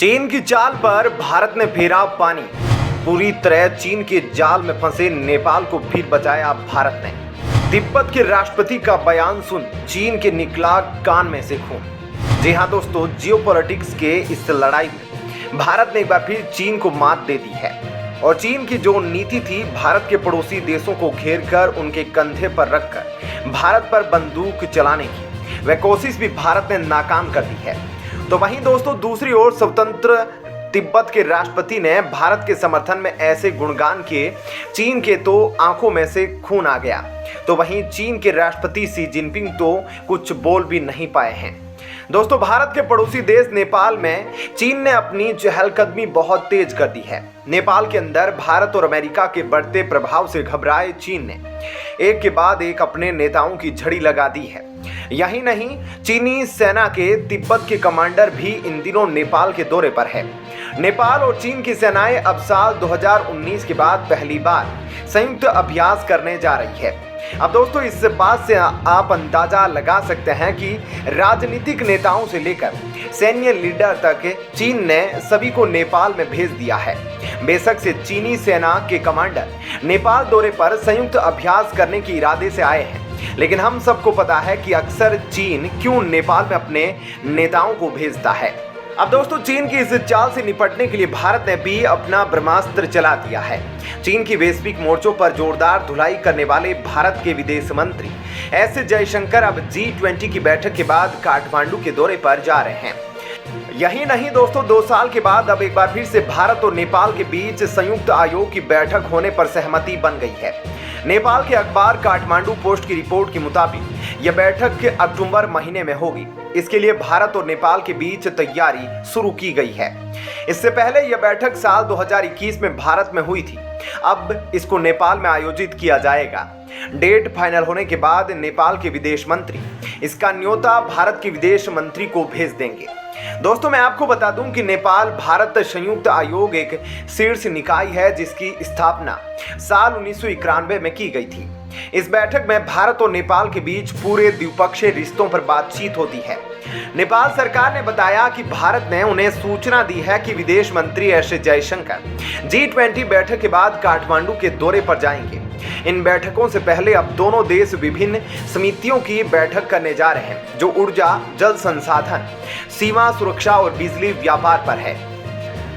चीन की चाल पर भारत ने फेरा पानी। पूरी तरह चीन के जाल में फंसे नेपाल को फिर बचाया भारत ने। तिब्बत के राष्ट्रपति का बयान सुन चीन के निकला कान में से खून। जी हां दोस्तों, जियोपॉलिटिक्स के इस लड़ाई में भारत ने एक बार फिर चीन को मात दे दी है और चीन की जो नीति थी भारत के पड़ोसी देशों को घेर कर उनके कंधे पर रखकर भारत पर बंदूक चलाने की वह कोशिश भी भारत ने नाकाम कर दी है। तो वहीं दोस्तों दूसरी ओर स्वतंत्र तिब्बत के राष्ट्रपति ने भारत के समर्थन में ऐसे गुणगान किए चीन के तो आंखों में से खून आ गया। तो वहीं चीन के राष्ट्रपति शी जिनपिंग तो कुछ बोल भी नहीं पाए हैं। दोस्तों भारत के पड़ोसी देश नेपाल में चीन ने अपनी चहलकदमी बहुत तेज कर दी है। नेपाल के अंदर भारत और अमेरिका के बढ़ते प्रभाव से घबराए चीन ने एक के बाद एक अपने नेताओं की झड़ी लगा दी है। यही नहीं, चीनी सेना के तिब्बत के कमांडर भी इन दिनों नेपाल के दौरे पर है। नेपाल और चीन की सेनाएं अब साल 2019 के बाद पहली बार संयुक्त अभ्यास करने जा रही है। अब दोस्तों इस बात से आप अंदाजा लगा सकते हैं कि राजनीतिक नेताओं से लेकर सैन्य लीडर तक चीन ने सभी को नेपाल में भेज दिया है। बेशक से चीनी सेना के कमांडर नेपाल दौरे पर संयुक्त अभ्यास करने के इरादे से आए हैं, लेकिन हम सबको पता है कि अक्सर चीन क्यों नेपाल में अपने नेताओं को भेजता है। अब दोस्तों चीन की इस चाल से निपटने के लिए भारत ने भी अपना ब्रह्मास्त्र चला दिया है। चीन की वैश्विक मोर्चों पर जोरदार धुलाई करने वाले भारत के विदेश मंत्री एस जयशंकर अब G20 की बैठक के बाद काठमांडू के दौरे पर जा रहे हैं। यही नहीं दोस्तों, 2 साल के बाद अब एक बार फिर से भारत और नेपाल के बीच संयुक्त आयोग की बैठक होने पर सहमति बन गई है। नेपाल के अखबार काठमांडू पोस्ट की रिपोर्ट के मुताबिक यह बैठक अक्टूबर महीने में होगी। इसके लिए भारत और नेपाल के बीच तैयारी शुरू की गई है। इससे पहले यह बैठक साल 2021 में भारत में हुई थी। अब इसको नेपाल में आयोजित किया जाएगा। डेट फाइनल होने के बाद नेपाल के विदेश मंत्री इसका न्योता भारत के विदेश मंत्री को भेज देंगे। दोस्तों मैं आपको बता दूं कि नेपाल भारत संयुक्त आयोग एक शीर्ष निकाय है जिसकी स्थापना साल 1991 में की गई थी। इस बैठक में भारत और नेपाल के बीच पूरे द्विपक्षीय रिश्तों पर बातचीत होती है। नेपाल सरकार ने बताया कि भारत ने उन्हें सूचना दी है कि विदेश मंत्री एस जयशंकर G20 बैठक के बाद काठमांडू के दौरे पर जाएंगे। इन बैठकों से पहले अब दोनों देश विभिन्न समितियों की बैठक करने जा रहे हैं जो ऊर्जा, जल संसाधन, सीमा सुरक्षा और बिजली व्यापार पर है।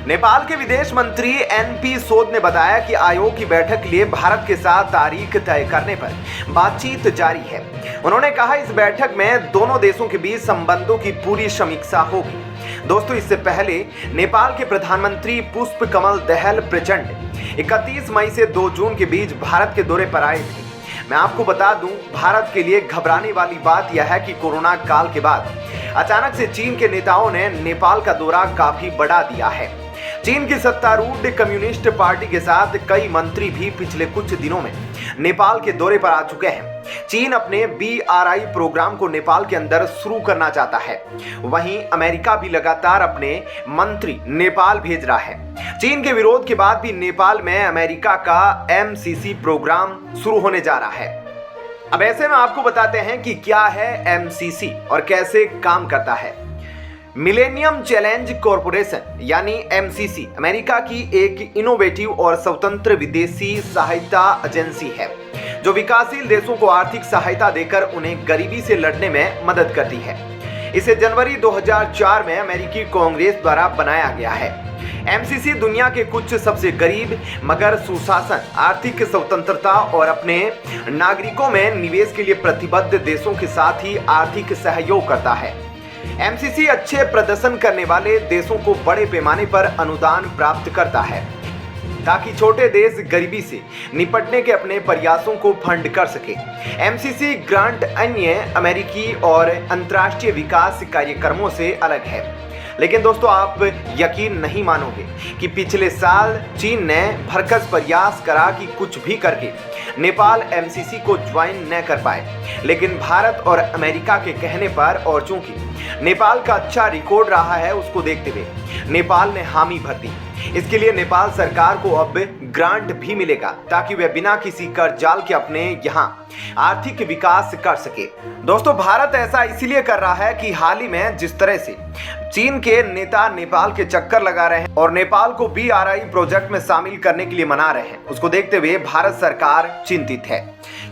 नेपाल के विदेश मंत्री NP सोद ने बताया कि आयोग की बैठक के लिए भारत के साथ तारीख तय करने पर बातचीत जारी है। उन्होंने कहा इस बैठक में दोनों देशों के बीच संबंधों की पूरी समीक्षा होगी। दोस्तों इससे पहले नेपाल के प्रधानमंत्री पुष्प कमल दहल प्रचंड 31 मई से 2 जून के बीच भारत के दौरे पर आए थे। मैं आपको बता दूं, भारत के लिए घबराने वाली बात यह है कि कोरोना काल के बाद अचानक से चीन के नेताओं ने नेपाल का दौरा काफी बढ़ा दिया है। चीन की सत्तारूढ़ कम्युनिस्ट पार्टी के साथ कई मंत्री भी पिछले कुछ दिनों में नेपाल के दौरे पर आ चुके हैं। चीन अपने BRI प्रोग्राम को नेपाल के अंदर शुरू करना चाहता है। वहीं अमेरिका भी लगातार अपने मंत्री नेपाल भेज रहा है। चीन के विरोध के बाद भी नेपाल में अमेरिका का MCC प्रोग्राम शुरू होने जा रहा है। अब ऐसे में आपको बताते हैं कि क्या है MCC और कैसे काम करता है। मिलेनियम चैलेंज कॉरपोरेशन यानी MCC अमेरिका की एक इनोवेटिव और स्वतंत्र विदेशी सहायता एजेंसी है जो विकासशील देशों को आर्थिक सहायता देकर उन्हें गरीबी से लड़ने में मदद करती है। इसे जनवरी 2004 में अमेरिकी कांग्रेस द्वारा बनाया गया है। MCC दुनिया के कुछ सबसे गरीब मगर सुशासन, आर्थिक स्वतंत्रता और अपने नागरिकों में निवेश के लिए प्रतिबद्ध देशों के साथ ही आर्थिक सहयोग करता है। MCC अच्छे प्रदर्शन करने वाले देशों को बड़े पैमाने पर अनुदान प्राप्त करता है ताकि छोटे देश गरीबी से निपटने के अपने प्रयासों को फंड कर सके। MCC ग्रांट अन्य अमेरिकी और अंतर्राष्ट्रीय विकास कार्यक्रमों से अलग है। लेकिन दोस्तों आप यकीन नहीं मानोगे कि पिछले साल चीन ने भरकस प्रयास करा कि कुछ भी करके नेपाल MCC को ज्वाइन न कर पाए, लेकिन भारत और अमेरिका के कहने पर और चूंकि नेपाल का अच्छा रिकॉर्ड रहा है उसको देखते हुए नेपाल ने हामी भर दी। इसके लिए नेपाल सरकार को अब ग्रांट भी मिलेगा ताकि वे बिना किसी कर्ज जाल के अपने यहाँ आर्थिक विकास कर सके। दोस्तों, भारत ऐसा इसलिए कर रहा है कि हाल ही में जिस तरह से चीन के नेता नेपाल के चक्कर लगा रहे हैं और नेपाल को BRI प्रोजेक्ट में शामिल करने के लिए मना रहे हैं, उसको देखते हुए भारत सरकार चिंतित है,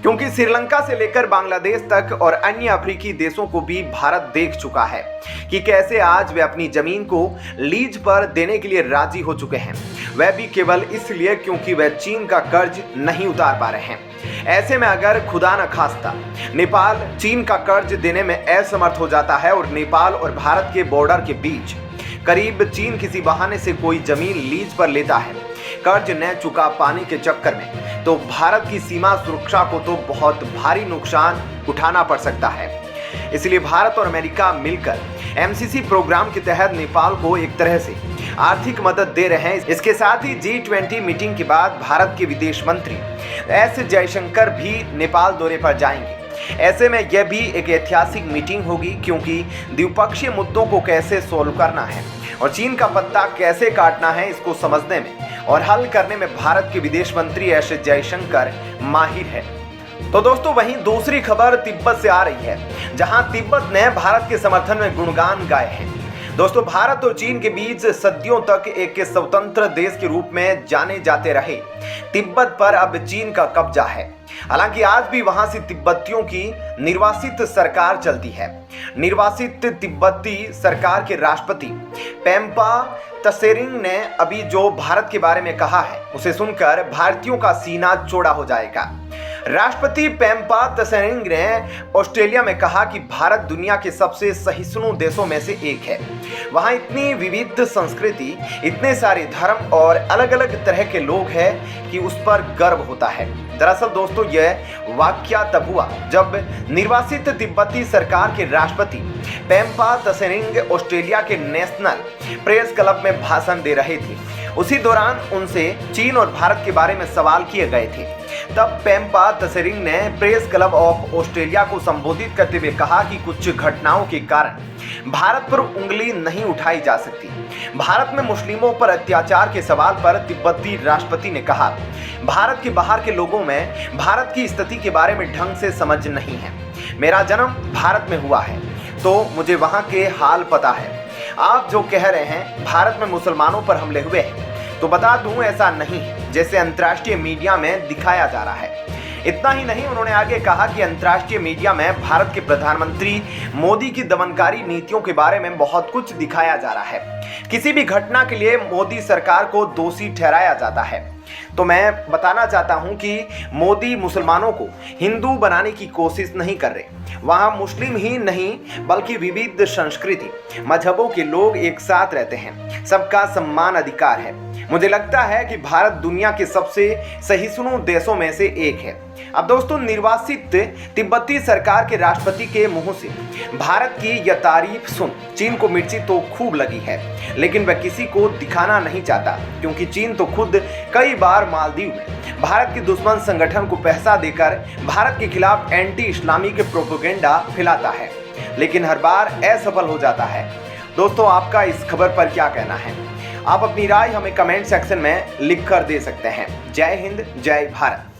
क्योंकि श्रीलंका से लेकर बांग्लादेश तक और अन्य अफ्रीकी देशों को भी भारत देख चुका है कि कैसे आज वे अपनी जमीन को लीज पर देने के लिए राजी हो चुके हैं, वह भी केवल इसलिए क्योंकि वह चीन का कर्ज नहीं उतार पा रहे हैं। ऐसे में अगर खुदा न खास्ता नेपाल चीन का कर्ज देने में असमर्थ हो जाता है और नेपाल और भारत के बॉर्डर के बीच करीब चीन किसी बहाने से कोई जमीन लीज पर लेता है कर्ज न चुका पाने के चक्कर में, तो भारत की सीमा सुरक्षा को तो बहुत भारी नुकसान उठाना पड़ सकता है। इसलिए भारत और अमेरिका मिलकर MCC प्रोग्राम के तहत नेपाल को एक तरह से आर्थिक मदद दे रहे हैं। इसके साथ ही G20 मीटिंग के बाद भारत के विदेश मंत्री S जयशंकर भी नेपाल दौरे पर जाएंगे। ऐसे में यह भी एक ऐतिहासिक मीटिंग होगी, क्योंकि द्विपक्षीय मुद्दों को कैसे सोल्व करना है और चीन का पत्ता कैसे काटना है, इसको समझने में और हल करने में भारत के विदेश मंत्री S जयशंकर माहिर है। तो दोस्तों, वहीं दूसरी खबर तिब्बत से आ रही है, जहां तिब्बत ने भारत के समर्थन में गुणगान गाए हैं। दोस्तों, भारत और चीन के बीच सदियों तक एक स्वतंत्र देश के रूप में जाने जाते रहे तिब्बत पर अब चीन का कब्जा है। हालांकि आज भी वहां से तिब्बतियों की निर्वासित सरकार चलती है। निर्वासित तिब्बती सरकार के राष्ट्रपति पेम्पा तसेरिंग ने अभी जो भारत के बारे में कहा है, उसे सुनकर भारतीयों का सीना चौड़ा हो जाएगा। राष्ट्रपति पेम्पा तसेरिंग ने ऑस्ट्रेलिया में कहा कि भारत दुनिया के सबसे सहिष्णु देशों में से एक है। वहाँ इतनी विविध संस्कृति, इतने सारे धर्म और अलग अलग तरह के लोग हैं कि उस पर गर्व होता है। दरअसल दोस्तों, यह वाकया तब हुआ जब निर्वासित तिब्बती सरकार के राष्ट्रपति पेम्पा तसेरिंग ऑस्ट्रेलिया के नेशनल प्रेस क्लब में भाषण दे रहे थे। उसी दौरान उनसे चीन और भारत के बारे में सवाल किए गए थे। तब पेम्पा तसेरिंग ने प्रेस क्लब ऑफ ऑस्ट्रेलिया को संबोधित करते हुए कहा कि कुछ घटनाओं के कारण भारत पर उंगली नहीं उठाई जा सकती। भारत में मुस्लिमों पर अत्याचार के सवाल पर तिब्बती राष्ट्रपति ने कहा, भारत के बाहर के लोगों में भारत की स्थिति के बारे में ढंग से समझ नहीं है। मेरा जन्म भारत में हुआ है, तो मुझे वहाँ के हाल पता है। आप जो कह रहे हैं भारत में मुसलमानों पर हमले हुए हैं, तो बता दूं ऐसा नहीं है जैसे अंतर्राष्ट्रीय मीडिया में दिखाया जा रहा है। इतना ही नहीं, उन्होंने आगे कहा कि अंतर्राष्ट्रीय मीडिया में भारत के प्रधानमंत्री मोदी की दमनकारी नीतियों के बारे में बहुत कुछ दिखाया जा रहा है। किसी भी घटना के लिए मोदी सरकार को दोषी ठहराया जाता है। तो मैं बताना चाहता हूं कि मोदी मुसलमानों को हिंदू बनाने की कोशिश नहीं कर रहे। वहां मुस्लिम ही नहीं बल्कि विविध संस्कृति, मजहबों के लोग एक साथ रहते हैं। सबका सम्मान अधिकार है। मुझे लगता है कि भारत दुनिया के सबसे सहिष्णु देशों में से एक है। अब दोस्तों, निर्वासित तिब्बती सरकार के राष्ट्रपति के मुंह से भारत की यह तारीफ सुन चीन को मिर्ची तो खूब लगी है, लेकिन वह किसी को दिखाना नहीं चाहता, क्योंकि चीन तो खुद कई बार मालदीव में भारत के दुश्मन संगठन को पैसा देकर भारत के खिलाफ एंटी इस्लामिक प्रोपेगेंडा फैलाता है, लेकिन हर बार असफल हो जाता है। दोस्तों, आपका इस खबर पर क्या कहना है? आप अपनी राय हमें कमेंट सेक्शन में लिख कर दे सकते हैं। जय हिंद, जय भारत।